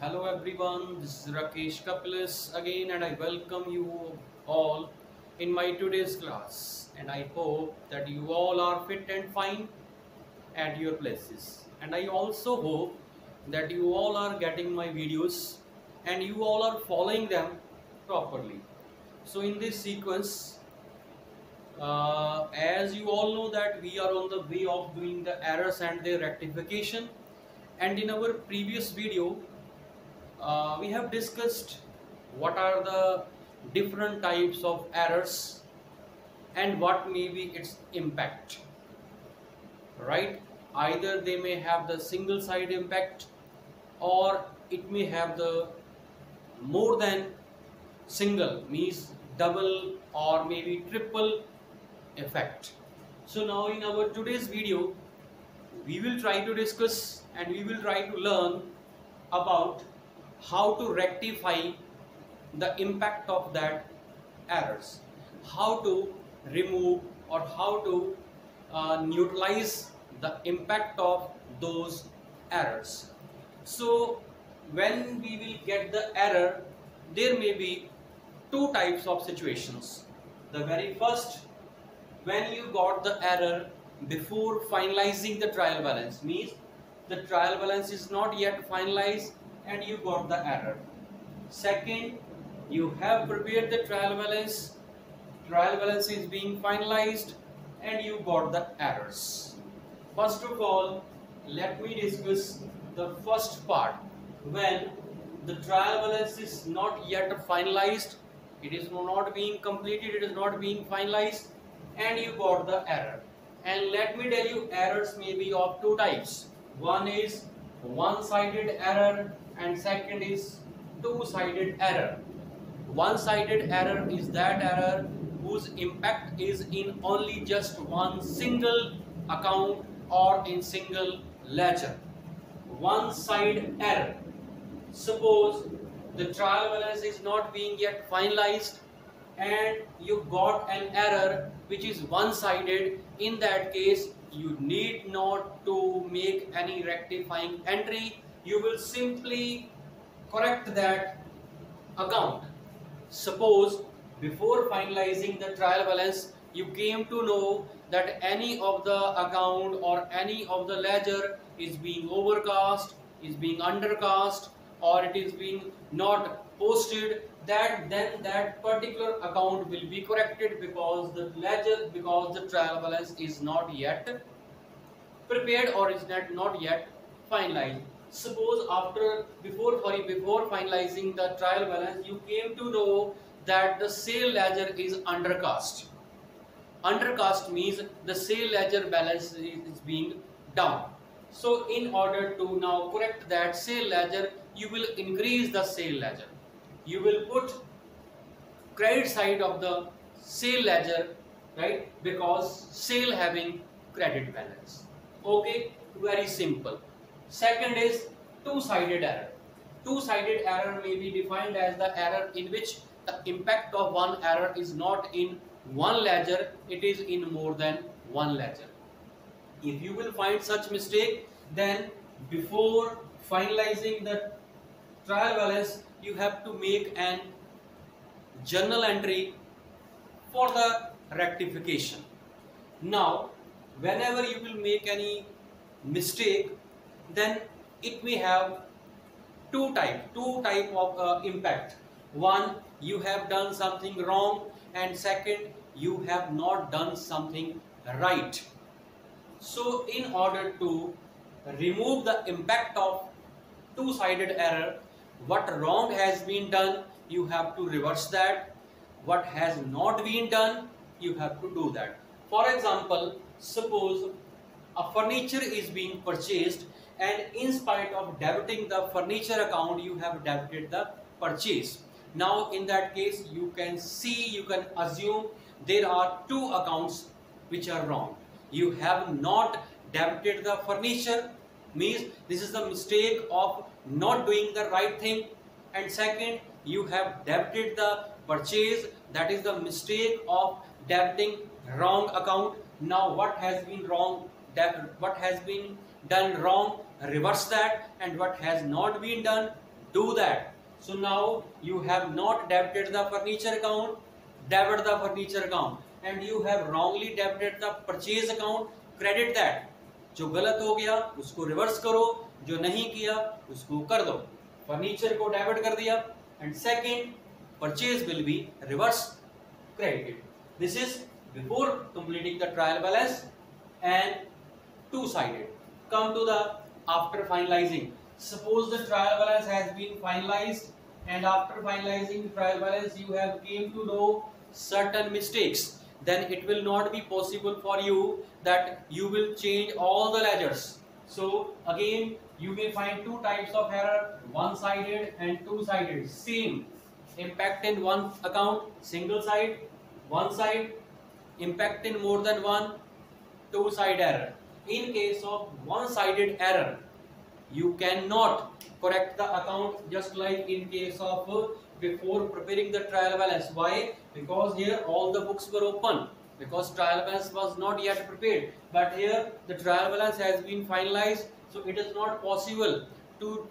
Hello everyone, this is Rakesh Kapilis again and I welcome you all in my today's class, and I hope that you all are fit and fine at your places, and I also hope that you all are getting my videos and you all are following them properly. So in this sequence, as you all know that we are on the way of doing the errors and their rectification, and in our previous video we have discussed what are the different types of errors and what may be its impact, right? Either they may have the single side impact or it may have the more than single, means double or maybe triple effect. So now in our today's video we will try to discuss and we will try to learn about how to rectify the impact of that errors, how to remove or how to neutralize the impact of those errors. So when we will get the error, there may be two types of situations. The very first, when you got the error before finalizing the trial balance, means the trial balance is not yet finalized and you got the error. Second, you have prepared the trial balance is being finalized and you got the errors. First of all, let me discuss the first part. When the trial balance is not yet finalized, it is not being completed, it is not being finalized, and you got the error. And let me tell you, errors may be of two types. One is one-sided error and second is two-sided error. One-sided error is that error whose impact is in only just one single account or in single ledger. One-side error. Suppose the trial balance is not being yet finalized and you got an error which is one-sided. In that case, you need not to make any rectifying entry. You will simply correct that account. Suppose before finalizing the trial balance, you came to know that any of the account or any of the ledger is being overcast, is being undercast, or it is being not posted, then that particular account will be corrected because the trial balance is not yet prepared or is not yet finalized. Suppose before finalizing the trial balance, you came to know that the sale ledger is undercast. Undercast means the sale ledger balance is being down. So in order to now correct that sale ledger, you will increase the sale ledger. You will put credit side of the sale ledger, right? Because sale having credit balance. Okay, very simple. Second is two-sided error. Two-sided error may be defined as the error in which the impact of one error is not in one ledger, it is in more than one ledger. If you will find such mistake, then before finalizing the trial balance, you have to make an journal entry for the rectification. Now, whenever you will make any mistake, then it may have two type of impact. One, you have done something wrong, and second, you have not done something right. So in order to remove the impact of two-sided error, what wrong has been done, you have to reverse that. What has not been done, you have to do that. For example, suppose a furniture is being purchased and in spite of debiting the furniture account, you have debited the purchase. Now in that case, you can assume there are two accounts which are wrong. You have not debited the furniture, means this is the mistake of not doing the right thing, and second, you have debited the purchase, that is the mistake of debiting wrong account. Now what has been wrong, what has been done wrong, reverse that, and what has not been done, do that. So now you have not debited the furniture account, debit the furniture account, and you have wrongly debited the purchase account, credit that. जो गलत हो गया उसको reverse करो, जो नहीं किया उसको कर दो. फर्नीचर को डेबिट कर दिया, and second purchase will be reverse credited. This is before completing the trial balance and two-sided. Come to the after finalizing. Suppose the trial balance has been finalized, and after finalizing the trial balance you have came to know certain mistakes. Then it will not be possible for you that you will change all the ledgers. So again you may find two types of error, one-sided and two-sided. Same impact in one account, single side, one side, impact in more than one, two side error. In case of one sided error, you cannot correct the account just like in case of before preparing the trial balance. Why? Because here all the books were open, because trial balance was not yet prepared, but here the trial balance has been finalized, so it is not possible to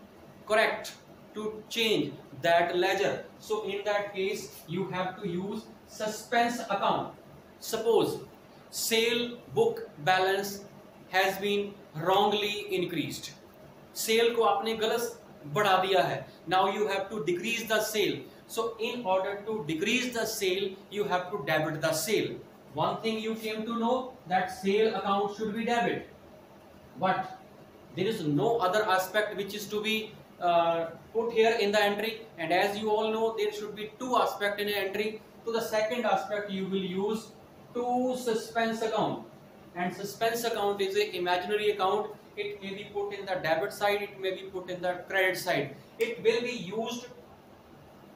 correct, to change that ledger. So in that case you have to use suspense account. Suppose sale book balance has been wrongly increased, sale को आपने गलत बढ़ा दिया है. Now you have to decrease the sale. So in order to decrease the sale you have to debit the sale. One thing you came to know that sale account should be debit, but there is no other aspect which is to be put here in the entry, and as you all know there should be two aspects in an entry. So the second aspect you will use to suspense account, and suspense account is a imaginary account. It may be put in the debit side, it may be put in the credit side. It will be used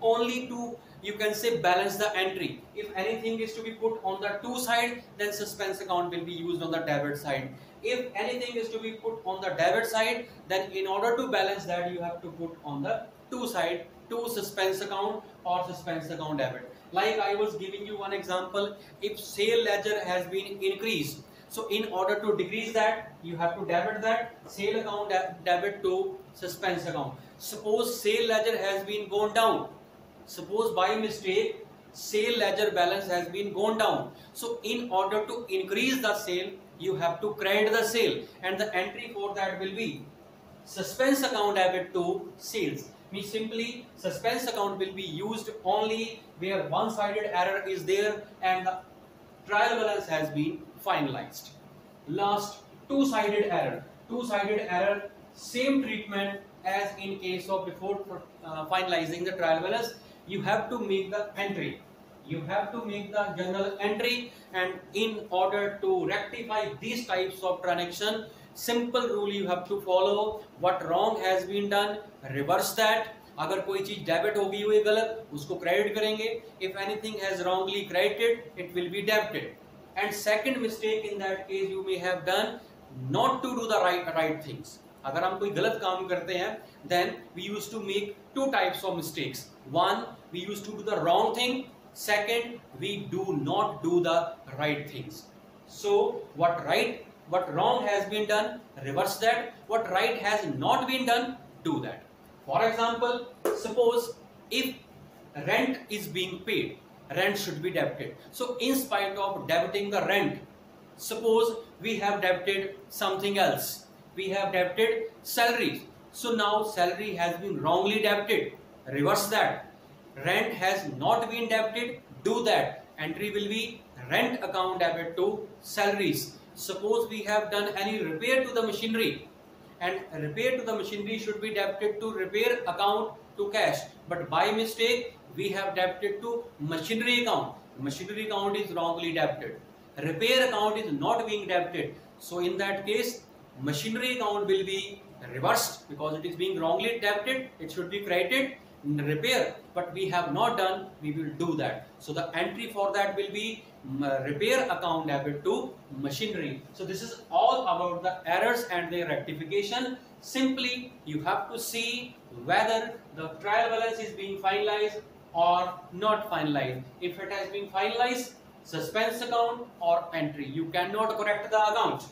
only to, you can say, balance the entry. If anything is to be put on the two side, then suspense account will be used on the debit side. If anything is to be put on the debit side, then in order to balance that you have to put on the two side, two suspense account or suspense account debit. Like I was giving you one example, if sale ledger has been increased, so in order to decrease that you have to debit that sale account debit to suspense account. Suppose sale ledger has been gone down, suppose by mistake sale ledger balance has been gone down, so in order to increase the sale you have to credit the sale, and the entry for that will be suspense account debit to sales. Means simply suspense account will be used only where one-sided error is there and the trial balance has been finalized. Last, two-sided error. Two-sided error, same treatment as in case of before finalizing the trial balance. You have to make the entry, you have to make the journal entry, and in order to rectify these types of transaction, simple rule you have to follow. What wrong has been done, reverse that. अगर कोई चीज debit होगी हुई गलत, उसको credit करेंगे. If anything has wrongly credited, it will be debited. And second mistake in that case you may have done not to do the right things. अगर हम कोई गलत काम करते हैं, then we used to make two types of mistakes. One, we used to do the wrong thing. Second, we do not do the right things. So what wrong has been done, reverse that. What right has not been done, do that. For example, suppose if rent is being paid, rent should be debited. So in spite of debiting the rent, suppose we have debited something else. We have debited salaries. So now salary has been wrongly debited. Reverse that. Rent has not been debited. Do that. Entry will be rent account debit to salaries. Suppose we have done any repair to the machinery, and repair to the machinery should be debited to repair account to cash, but by mistake we have debited to machinery account. Machinery account is wrongly debited. Repair account is not being debited. So in that case machinery account will be reversed because it is being wrongly debited. It should be credited in repair, but we have not done. We will do that. So the entry for that will be repair account debit to machinery. So this is all about the errors and their rectification. Simply you have to see whether the trial balance is being finalized or not finalized. If it has been finalized, suspense account or entry. You cannot correct the account,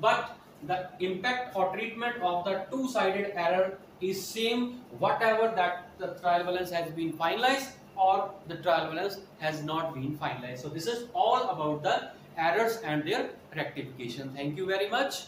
but the impact or treatment of the two-sided error is same whatever that the trial balance has been finalized or the trial balance has not been finalized. So this is all about the errors and their rectification. Thank you very much.